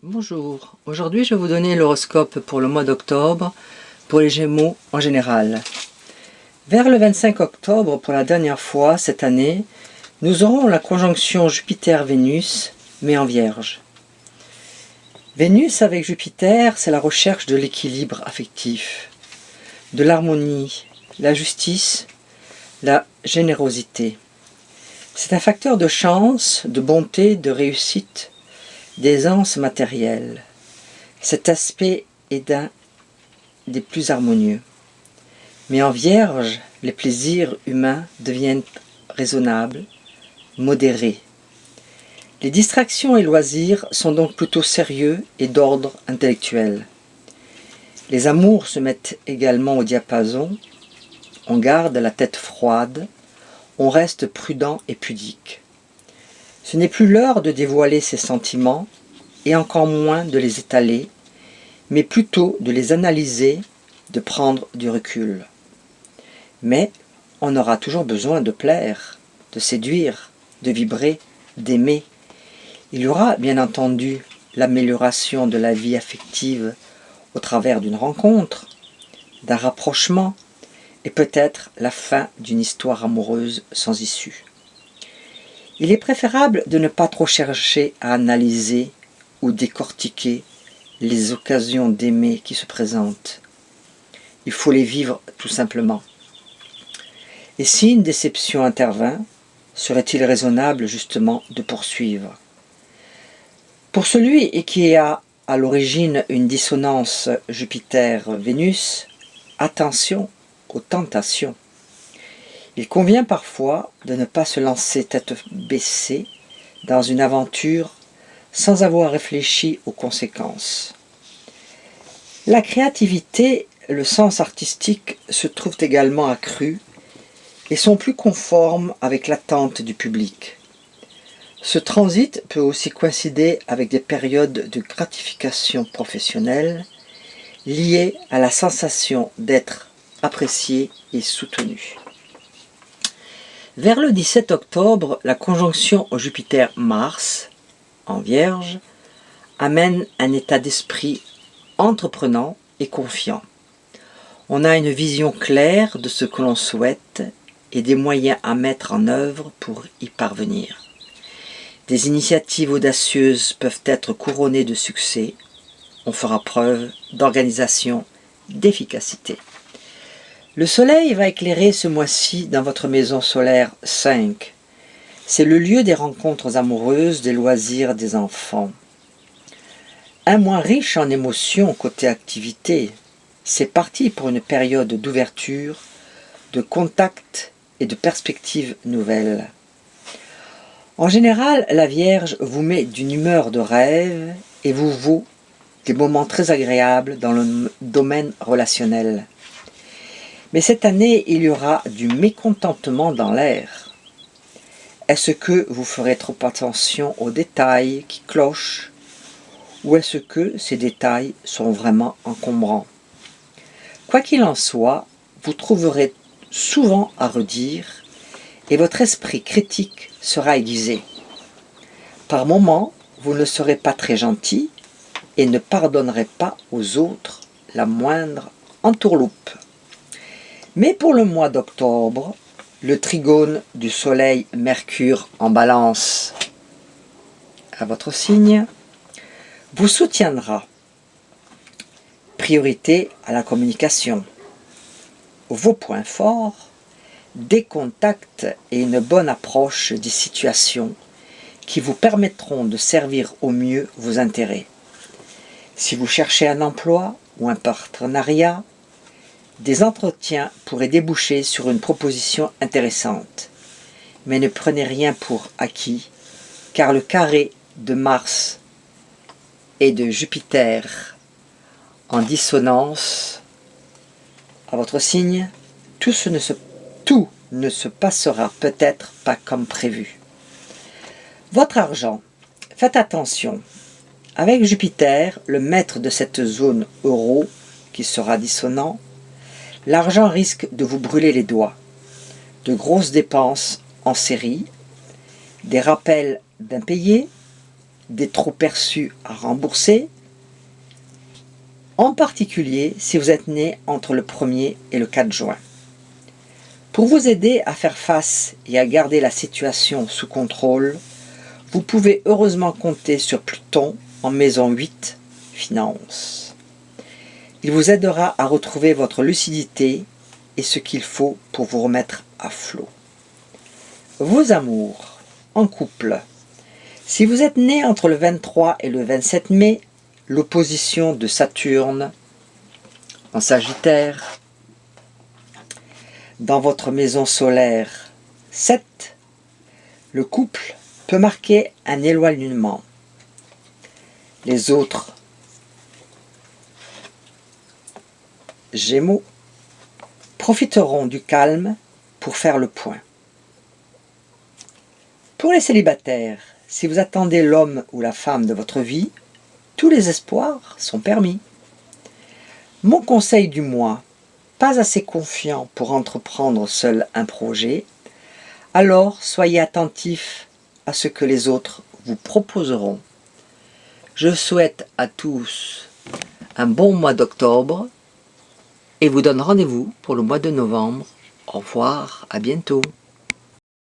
Bonjour, aujourd'hui je vais vous donner l'horoscope pour le mois d'octobre pour les Gémeaux en général. Vers le 25 octobre, pour la dernière fois cette année, nous aurons la conjonction Jupiter-Vénus, mais en Vierge. Vénus avec Jupiter, c'est la recherche de l'équilibre affectif, de l'harmonie, la justice, la générosité. C'est un facteur de chance, de bonté, de réussite, d'aisance matérielle. Cet aspect est d'un des plus harmonieux. Mais en Vierge, les plaisirs humains deviennent raisonnables, modérés. Les distractions et loisirs sont donc plutôt sérieux et d'ordre intellectuel. Les amours se mettent également au diapason. On garde la tête froide, on reste prudent et pudique. Ce n'est plus l'heure de dévoiler ses sentiments, et encore moins de les étaler, mais plutôt de les analyser, de prendre du recul. Mais on aura toujours besoin de plaire, de séduire, de vibrer, d'aimer. Il y aura bien entendu l'amélioration de la vie affective au travers d'une rencontre, d'un rapprochement, et peut-être la fin d'une histoire amoureuse sans issue. Il est préférable de ne pas trop chercher à analyser ou décortiquer les occasions d'aimer qui se présentent. Il faut les vivre tout simplement. Et si une déception intervint, serait-il raisonnable justement de poursuivre? Pour celui qui a à l'origine une dissonance Jupiter-Vénus, attention aux tentations. Il convient parfois de ne pas se lancer tête baissée dans une aventure sans avoir réfléchi aux conséquences. La créativité, le sens artistique se trouvent également accrus et sont plus conformes avec l'attente du public. Ce transit peut aussi coïncider avec des périodes de gratification professionnelle liées à la sensation d'être apprécié et soutenu. Vers le 17 octobre, la conjonction au Jupiter-Mars, en Vierge, amène un état d'esprit entreprenant et confiant. On a une vision claire de ce que l'on souhaite et des moyens à mettre en œuvre pour y parvenir. Des initiatives audacieuses peuvent être couronnées de succès. On fera preuve d'organisation, d'efficacité. Le soleil va éclairer ce mois-ci dans votre maison solaire 5. C'est le lieu des rencontres amoureuses, des loisirs des enfants. Un mois riche en émotions côté activité. C'est parti pour une période d'ouverture, de contact et de perspectives nouvelles. En général, la Vierge vous met d'une humeur de rêve et vous vaut des moments très agréables dans le domaine relationnel. Mais cette année, il y aura du mécontentement dans l'air. Est-ce que vous ferez trop attention aux détails qui clochent, ou est-ce que ces détails sont vraiment encombrants? Quoi qu'il en soit, vous trouverez souvent à redire et votre esprit critique sera aiguisé. Par moments, vous ne serez pas très gentil et ne pardonnerez pas aux autres la moindre entourloupe. Mais pour le mois d'octobre, le trigone du Soleil-Mercure en Balance à votre signe vous soutiendra. Priorité à la communication. Vos points forts, des contacts et une bonne approche des situations qui vous permettront de servir au mieux vos intérêts. Si vous cherchez un emploi ou un partenariat, des entretiens pourraient déboucher sur une proposition intéressante. Mais ne prenez rien pour acquis, car le carré de Mars et de Jupiter en dissonance à votre signe, tout ne se passera peut-être pas comme prévu. Votre argent, faites attention. Avec Jupiter, le maître de cette zone euro qui sera dissonant, l'argent risque de vous brûler les doigts. De grosses dépenses en série, des rappels d'impayés, des trop perçus à rembourser, en particulier si vous êtes né entre le 1er et le 4 juin. Pour vous aider à faire face et à garder la situation sous contrôle, vous pouvez heureusement compter sur Pluton en maison 8, Finances. Il vous aidera à retrouver votre lucidité et ce qu'il faut pour vous remettre à flot. Vos amours, en couple. Si vous êtes né entre le 23 et le 27 mai, l'opposition de Saturne en Sagittaire, dans votre maison solaire 7, le couple peut marquer un éloignement. Les autres Gémeaux profiteront du calme pour faire le point. Pour les célibataires, si vous attendez l'homme ou la femme de votre vie, tous les espoirs sont permis. Mon conseil du mois, pas assez confiant pour entreprendre seul un projet, alors soyez attentifs à ce que les autres vous proposeront. Je souhaite à tous un bon mois d'octobre et vous donne rendez-vous pour le mois de novembre. Au revoir, à bientôt.